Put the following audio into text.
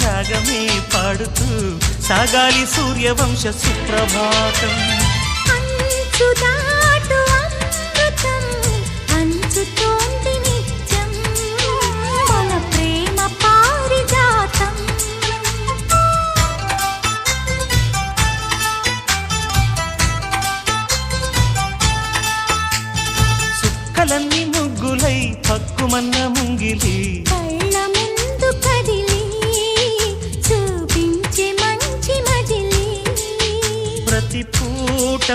రాగమే పాడుతూ సాగాలి సూర్యవంశ సుప్రభాతం. అంచుదాటు అమృతం అంచుతోంది నిత్యం మన ప్రేమ పారిజాతం. చుక్కలన్నీ ముగ్గులై పక్కుమన్న ముంగిలి కళ్ళ ముందు కదిలి చూపించే మంచి మజిలీ ప్రతి పూట